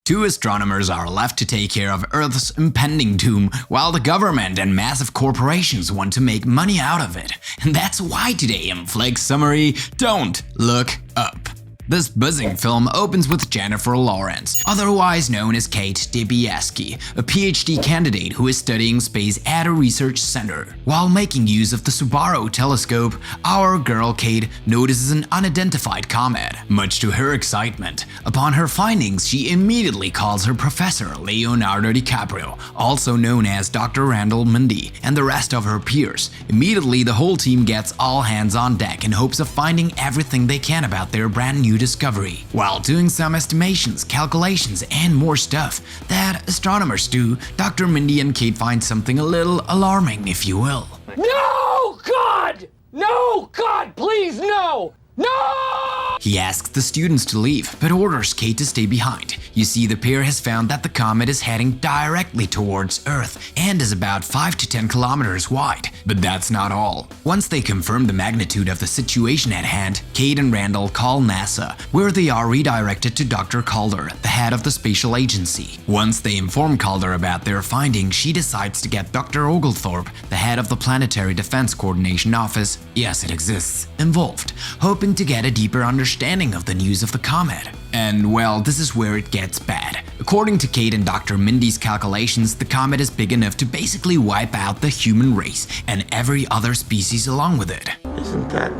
Two astronomers are left to take care of Earth's impending doom, while the government and massive corporations want to make money out of it. And that's why today in Flake's summary, don't look up. This buzzing film opens with Jennifer Lawrence, otherwise known as Kate Dibiasky, a PhD candidate who is studying space at a research center. While making use of the Subaru telescope, our girl Kate notices an unidentified comet. Much to her excitement, upon her findings, she immediately calls her professor Leonardo DiCaprio, also known as Dr. Randall Mindy, and the rest of her peers. Immediately, the whole team gets all hands on deck in hopes of finding everything they can about their brand new discovery, while doing some estimations, calculations, and more stuff that astronomers do. Dr. Mindy and Kate find something a little alarming, if you will. No, God! No, God, please, no! No! He asks the students to leave, but orders Kate to stay behind. You see, the pair has found that the comet is heading directly towards Earth and is about 5 to 10 kilometers wide. But that's not all. Once they confirm the magnitude of the situation at hand, Kate and Randall call NASA, where they are redirected to Dr. Calder, the head of the spatial agency. Once they inform Calder about their findings, she decides to get Dr. Oglethorpe, the head of the Planetary Defense Coordination Office, yes, it exists, involved, hoping to get a deeper understanding of the news of the comet. And well, this is where it gets bad. According to Kate and Dr. Mindy's calculations, the comet is big enough to basically wipe out the human race and every other species along with it. Isn't that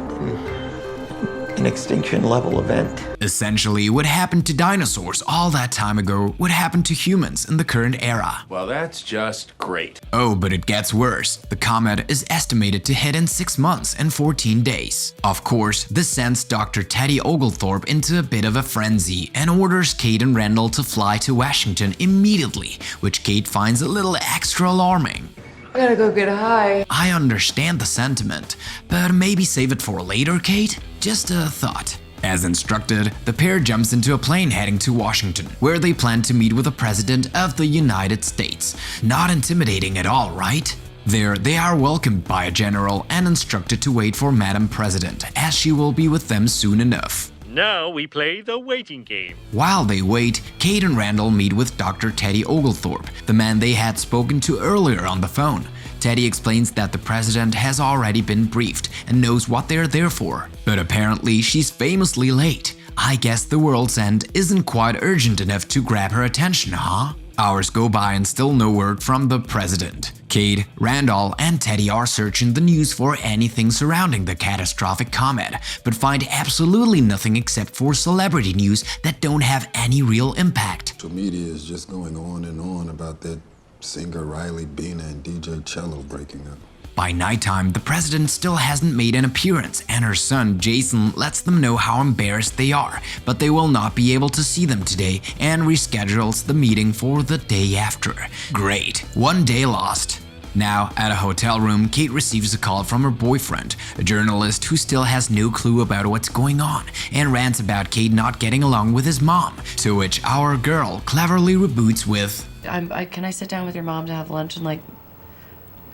an extinction level event? Essentially, what happened to dinosaurs all that time ago would happen to humans in the current era. Well, that's just great. Oh, but it gets worse. The comet is estimated to hit in 6 months and 14 days. Of course, this sends Dr. Teddy Oglethorpe into a bit of a frenzy and orders Kate and Randall to fly to Washington immediately, which Kate finds a little extra alarming. I gotta go get high. I understand the sentiment, but maybe save it for later, Kate? Just a thought. As instructed, the pair jumps into a plane heading to Washington, where they plan to meet with the President of the United States. Not intimidating at all, right? There, they are welcomed by a general and instructed to wait for Madam President, as she will be with them soon enough. Now we play the waiting game. While they wait, Kate and Randall meet with Dr. Teddy Oglethorpe, the man they had spoken to earlier on the phone. Teddy explains that the president has already been briefed and knows what they're there for. But apparently she's famously late. I guess the world's end isn't quite urgent enough to grab her attention, huh? Hours go by and still no word from the president. Kate, Randall, and Teddy are searching the news for anything surrounding the catastrophic comet, but find absolutely nothing except for celebrity news that don't have any real impact. Social media is just going on and on about that singer Riley Bina and DJ Cello breaking up. By nighttime, the president still hasn't made an appearance, and her son Jason lets them know how embarrassed they are, but they will not be able to see them today and reschedules the meeting for the day after. Great, one day lost. Now, at a hotel room, Kate receives a call from her boyfriend, a journalist who still has no clue about what's going on, and rants about Kate not getting along with his mom, to which our girl cleverly reboots with, Can I sit down with your mom to have lunch in like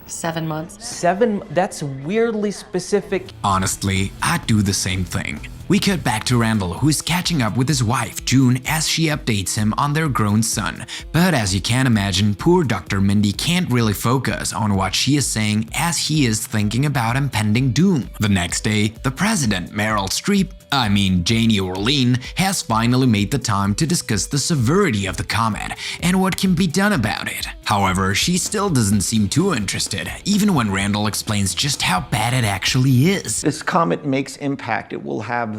7 months? 7? That's weirdly specific. honestly, I'd do the same thing. We cut back to Randall, who is catching up with his wife, June, as she updates him on their grown son. But as you can imagine, poor Dr. Mindy can't really focus on what she is saying as he is thinking about impending doom. The next day, the president, Janie Orlean, has finally made the time to discuss the severity of the comet and what can be done about it. However, she still doesn't seem too interested, even when Randall explains just how bad it actually is. This comet makes impact. It will have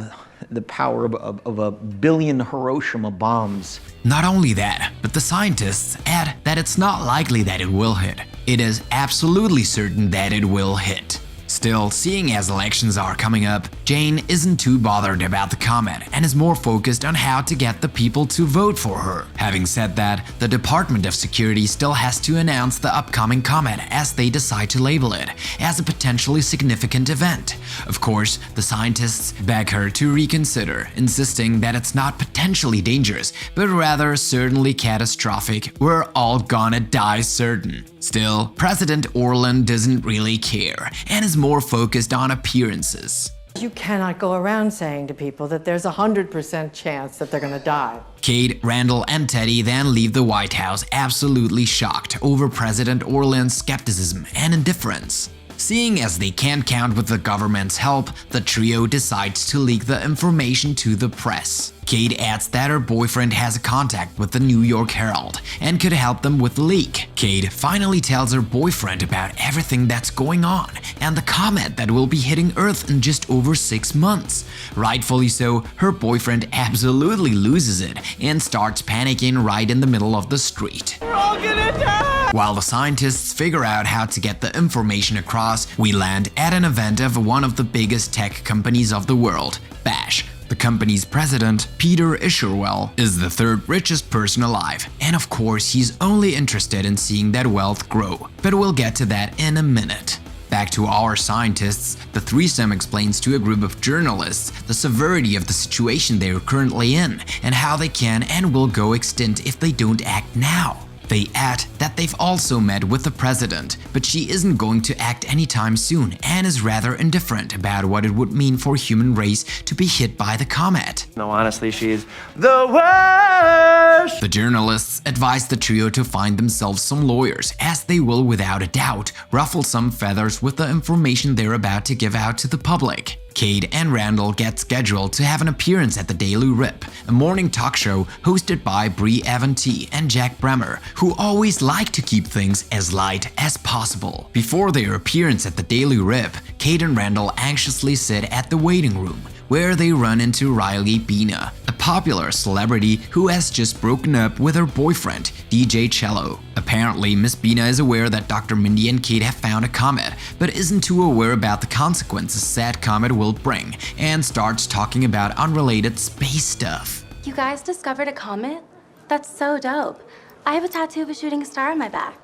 the power of a billion Hiroshima bombs. Not only that, but the scientists add that it's not likely that it will hit. It is absolutely certain that it will hit. Still, seeing as elections are coming up, Jane isn't too bothered about the comet and is more focused on how to get the people to vote for her. Having said that, the Department of Security still has to announce the upcoming comet as they decide to label it as a potentially significant event. Of course, the scientists beg her to reconsider, insisting that it's not potentially dangerous, but rather certainly catastrophic. We're all gonna die certain. Still, President Orlan doesn't really care and is more focused on appearances. You cannot go around saying to people that there's a 100% chance that they're gonna die. Kate, Randall, and Teddy then leave the White House absolutely shocked over President Orlean's skepticism and indifference. Seeing as they can't count with the government's help, the trio decides to leak the information to the press. Kate adds that her boyfriend has a contact with the New York Herald and could help them with the leak. Kate finally tells her boyfriend about everything that's going on and the comet that will be hitting Earth in just over 6 months. Rightfully so, her boyfriend absolutely loses it and starts panicking right in the middle of the street. We're all gonna die! While the scientists figure out how to get the information across, we land at an event of one of the biggest tech companies of the world, Bash. The company's president, Peter Isherwell, is the third richest person alive, and of course he's only interested in seeing that wealth grow, but we'll get to that in a minute. Back to our scientists, the threesome explains to a group of journalists the severity of the situation they are currently in and how they can and will go extinct if they don't act now. They add that they've also met with the president, but she isn't going to act anytime soon and is rather indifferent about what it would mean for human race to be hit by the comet. No, honestly, she's the worst! The journalists advise the trio to find themselves some lawyers, as they will without a doubt ruffle some feathers with the information they're about to give out to the public. Kate and Randall get scheduled to have an appearance at the Daily Rip, a morning talk show hosted by Brie Aventi and Jack Bremer, who always like to keep things as light as possible. Before their appearance at the Daily Rip, Kate and Randall anxiously sit at the waiting room, where they run into Riley Bina, a popular celebrity who has just broken up with her boyfriend, DJ Cello. Apparently, Miss Bina is aware that Dr. Mindy and Kate have found a comet, but isn't too aware about the consequences said comet will bring, and starts talking about unrelated space stuff. You guys discovered a comet? That's so dope. I have a tattoo of a shooting star on my back.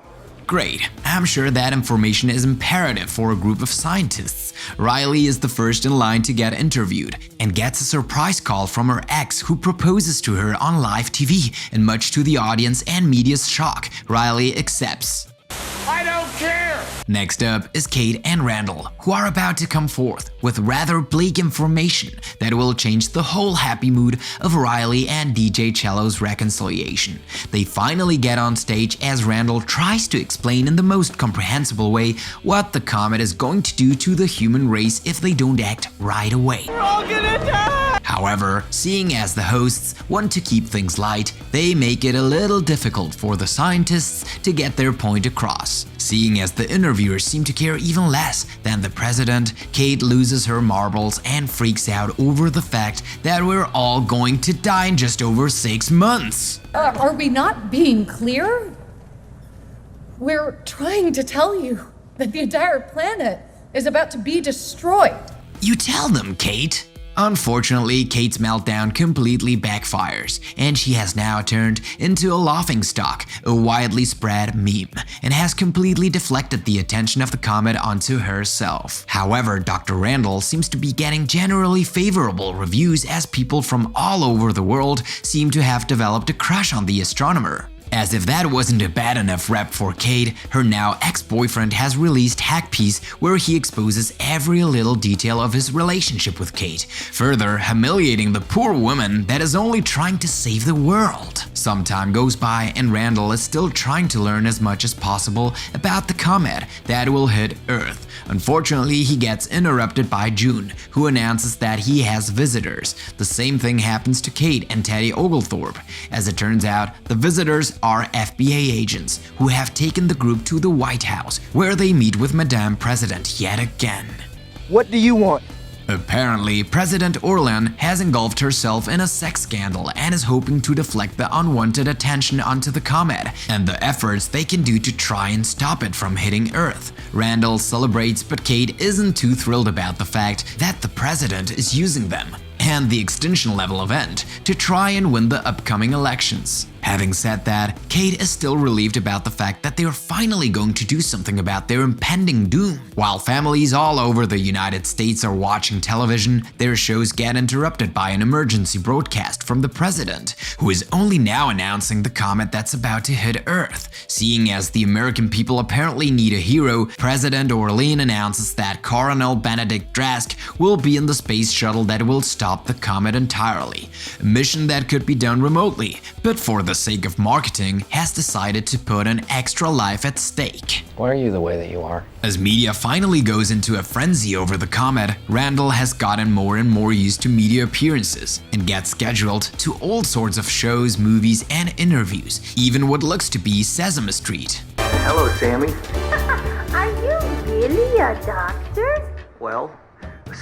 Great, I'm sure that information is imperative for a group of scientists. Riley is the first in line to get interviewed and gets a surprise call from her ex who proposes to her on live TV, and much to the audience and media's shock, Riley accepts. I don't care! Next up is Kate and Randall, who are about to come forth with rather bleak information that will change the whole happy mood of Riley and DJ Cello's reconciliation. They finally get on stage as Randall tries to explain in the most comprehensible way what the comet is going to do to the human race if they don't act right away. We're all gonna die! However, seeing as the hosts want to keep things light, they make it a little difficult for the scientists to get their point across. Seeing as the interviewers seem to care even less than the president, Kate loses her marbles and freaks out over the fact that we're all going to die in just over 6 months. Are we not being clear? We're trying to tell you that the entire planet is about to be destroyed. You tell them, Kate. Unfortunately, Kate's meltdown completely backfires, and she has now turned into a laughingstock, a widely spread meme, and has completely deflected the attention of the comet onto herself. However, Dr. Randall seems to be getting generally favorable reviews, as people from all over the world seem to have developed a crush on the astronomer. As if that wasn't a bad enough rep for Kate, her now ex-boyfriend has released Hack Piece, where he exposes every little detail of his relationship with Kate, further humiliating the poor woman that is only trying to save the world. Some time goes by and Randall is still trying to learn as much as possible about the comet that will hit Earth. Unfortunately, he gets interrupted by June, who announces that he has visitors. The same thing happens to Kate and Teddy Oglethorpe. As it turns out, the visitors are FBI agents who have taken the group to the White House, where they meet with Madame President yet again. What do you want? Apparently, President Orlean has engulfed herself in a sex scandal and is hoping to deflect the unwanted attention onto the comet and the efforts they can do to try and stop it from hitting Earth. Randall celebrates, but Kate isn't too thrilled about the fact that the president is using them and the extinction level event to try and win the upcoming elections. Having said that, Kate is still relieved about the fact that they are finally going to do something about their impending doom. While families all over the United States are watching television, their shows get interrupted by an emergency broadcast from the president, who is only now announcing the comet that's about to hit Earth. Seeing as the American people apparently need a hero, President Orlean announces that Colonel Benedict Drask will be in the space shuttle that will stop the comet entirely. A mission that could be done remotely, but for the sake of marketing, has decided to put an extra life at stake. Why are you the way that you are? As media finally goes into a frenzy over the comet, Randall has gotten more and more used to media appearances and gets scheduled to all sorts of shows, movies, and interviews, even what looks to be Sesame Street. Hello, Sammy. Are you really a doctor? Well,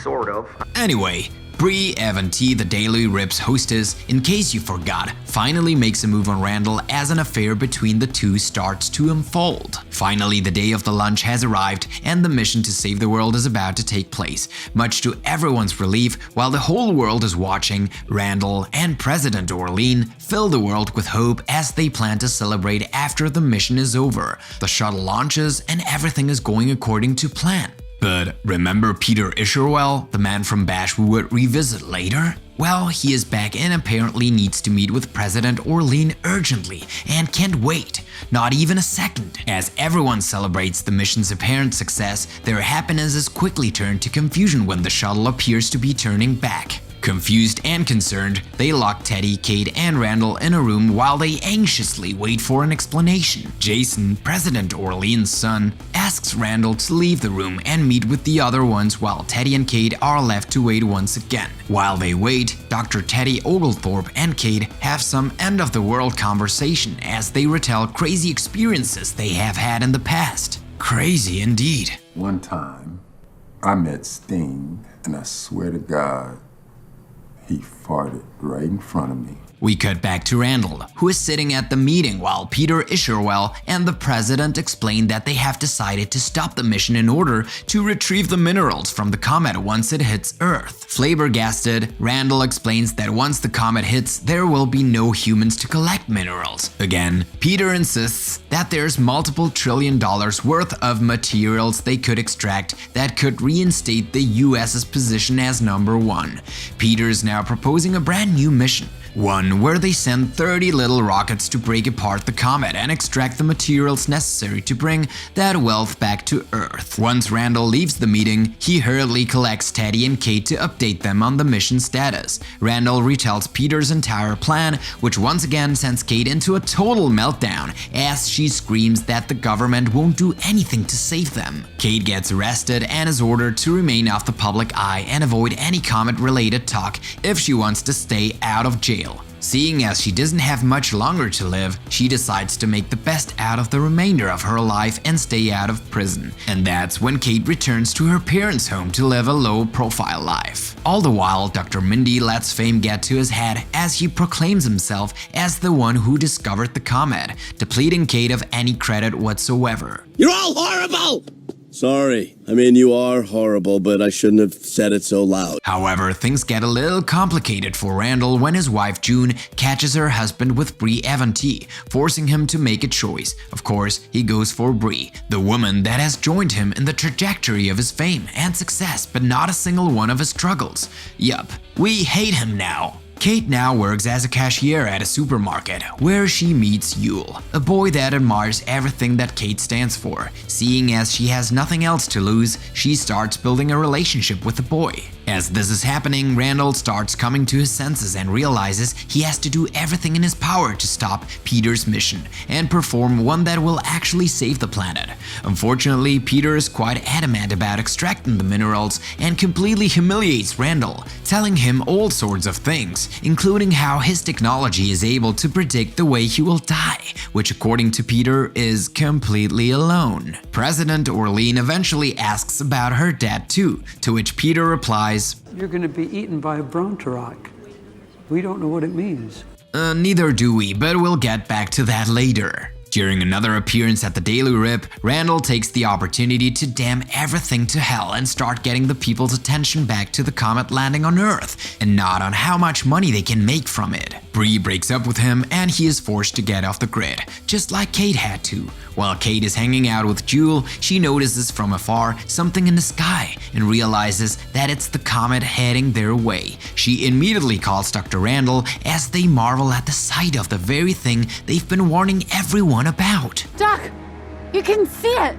sort of. Anyway, Brie Evanti, the Daily Rip's hostess, in case you forgot, finally makes a move on Randall as an affair between the two starts to unfold. Finally, the day of the lunch has arrived and the mission to save the world is about to take place. Much to everyone's relief, while the whole world is watching, Randall and President Orlean fill the world with hope as they plan to celebrate after the mission is over. The shuttle launches and everything is going according to plan. But remember Peter Isherwell, the man from Bash we would revisit later? Well, he is back and apparently needs to meet with President Orlean urgently and can't wait, not even a second. As everyone celebrates the mission's apparent success, their happiness is quickly turned to confusion when the shuttle appears to be turning back. Confused and concerned, they lock Teddy, Kate, and Randall in a room while they anxiously wait for an explanation. Jason, President Orlean's son, asks Randall to leave the room and meet with the other ones while Teddy and Kate are left to wait once again. While they wait, Dr. Teddy Oglethorpe and Kate have some end-of-the-world conversation as they retell crazy experiences they have had in the past. Crazy indeed. One time, I met Sting, and I swear to God, he farted right in front of me. We cut back to Randall, who is sitting at the meeting while Peter Isherwell and the president explain that they have decided to stop the mission in order to retrieve the minerals from the comet once it hits Earth. Flabbergasted, Randall explains that once the comet hits, there will be no humans to collect minerals. Again, Peter insists that there's multiple $1 trillion worth of materials they could extract that could reinstate the US's position as #1. Peter is now proposing a brand new mission. One where they send 30 little rockets to break apart the comet and extract the materials necessary to bring that wealth back to Earth. Once Randall leaves the meeting, he hurriedly collects Teddy and Kate to update them on the mission status. Randall retells Peter's entire plan, which once again sends Kate into a total meltdown as she screams that the government won't do anything to save them. Kate gets arrested and is ordered to remain off the public eye and avoid any comet-related talk if she wants to stay out of jail. Seeing as she doesn't have much longer to live, she decides to make the best out of the remainder of her life and stay out of prison. And that's when Kate returns to her parents' home to live a low-profile life. All the while, Dr. Mindy lets fame get to his head as he proclaims himself as the one who discovered the comet, depleting Kate of any credit whatsoever. You're all horrible! Sorry. I mean, you are horrible, but I shouldn't have said it so loud. However, things get a little complicated for Randall when his wife June catches her husband with Brie Evanti, forcing him to make a choice. Of course, he goes for Brie, the woman that has joined him in the trajectory of his fame and success, but not a single one of his struggles. Yup, we hate him now. Kate now works as a cashier at a supermarket, where she meets Yule, a boy that admires everything that Kate stands for. Seeing as she has nothing else to lose, she starts building a relationship with the boy. As this is happening, Randall starts coming to his senses and realizes he has to do everything in his power to stop Peter's mission and perform one that will actually save the planet. Unfortunately, Peter is quite adamant about extracting the minerals and completely humiliates Randall, telling him all sorts of things, including how his technology is able to predict the way he will die, which according to Peter is completely alone. President Orlean eventually asks about her dad too, to which Peter replies, "You're going to be eaten by a Bronterok. We don't know what it means." Neither do we, but we'll get back to that later. During another appearance at the Daily Rip, Randall takes the opportunity to damn everything to hell and start getting the people's attention back to the comet landing on Earth, and not on how much money they can make from it. Bree breaks up with him and he is forced to get off the grid, just like Kate had to. While Kate is hanging out with Jewel, she notices from afar something in the sky and realizes that it's the comet heading their way. She immediately calls Dr. Randall as they marvel at the sight of the very thing they've been warning everyone about. Doc, you can see it.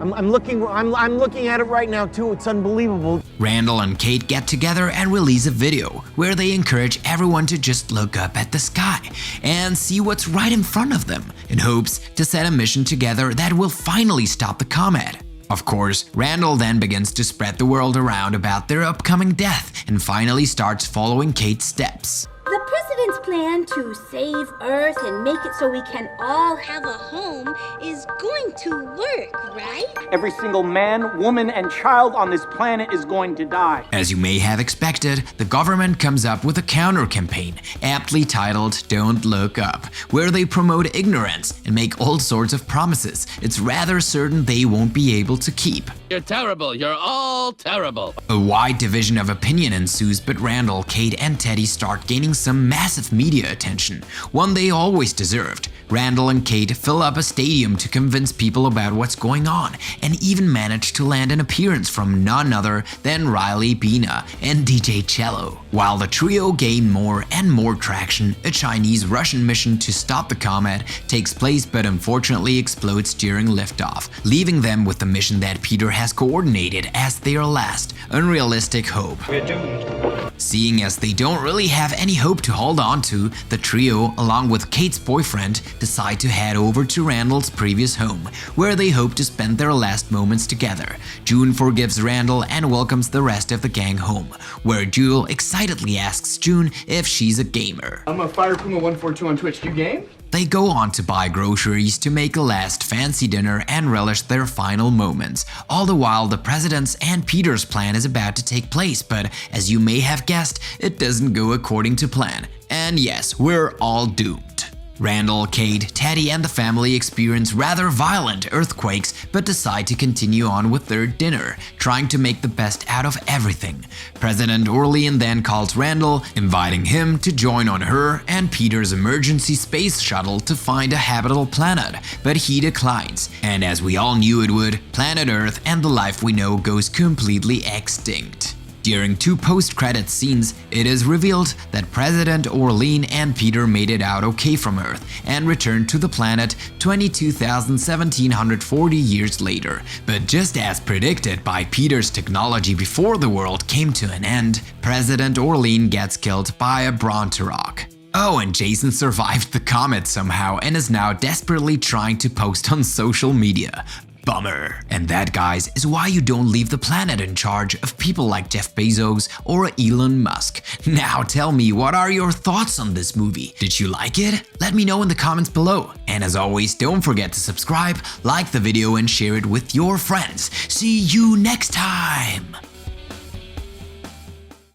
I'm looking at it right now too. It's unbelievable. Randall and Kate get together and release a video where they encourage everyone to just look up at the sky and see what's right in front of them in hopes to set a mission together that will finally stop the comet. Of course, Randall then begins to spread the word around about their upcoming death and finally starts following Kate's steps. The president's plan to save Earth and make it so we can all have a home is going to work, right? Every single man, woman, and child on this planet is going to die. As you may have expected, the government comes up with a counter-campaign, aptly titled Don't Look Up, where they promote ignorance and make all sorts of promises it's rather certain they won't be able to keep. You're terrible. You're all terrible. A wide division of opinion ensues, but Randall, Kate, and Teddy start gaining some massive media attention, one they always deserved. Randall and Kate fill up a stadium to convince people about what's going on, and even manage to land an appearance from none other than Riley Bina and DJ Cello. While the trio gain more and more traction, a Chinese-Russian mission to stop the comet takes place but unfortunately explodes during liftoff, leaving them with the mission that Peter has coordinated as their last unrealistic hope. We're doomed. Seeing as they don't really have any hope to hold on to, the trio, along with Kate's boyfriend, decide to head over to Randall's previous home, where they hope to spend their last moments together. June forgives Randall and welcomes the rest of the gang home, where Jewel excitedly asks June if she's a gamer. I'm a Fire Puma 142 on Twitch. Do you game? They go on to buy groceries to make a last fancy dinner and relish their final moments. All the while, the president's and Peter's plan is about to take place, but as you may have guessed, it doesn't go according to plan. And yes, we're all doomed. Randall, Kate, Teddy, and the family experience rather violent earthquakes but decide to continue on with their dinner, trying to make the best out of everything. President Orlean then calls Randall, inviting him to join on her and Peter's emergency space shuttle to find a habitable planet, but he declines. And as we all knew it would, planet Earth and the life we know goes completely extinct. During two post-credits scenes, it is revealed that President Orlean and Peter made it out okay from Earth and returned to the planet 22,1740 years later. But just as predicted by Peter's technology before the world came to an end, President Orlean gets killed by a Bronterock. Oh, and Jason survived the comet somehow and is now desperately trying to post on social media. Bummer. And that, guys, is why you don't leave the planet in charge of people like Jeff Bezos or Elon Musk. Now tell me, what are your thoughts on this movie? Did you like it? Let me know in the comments below. And as always, don't forget to subscribe, like the video, and share it with your friends. See you next time!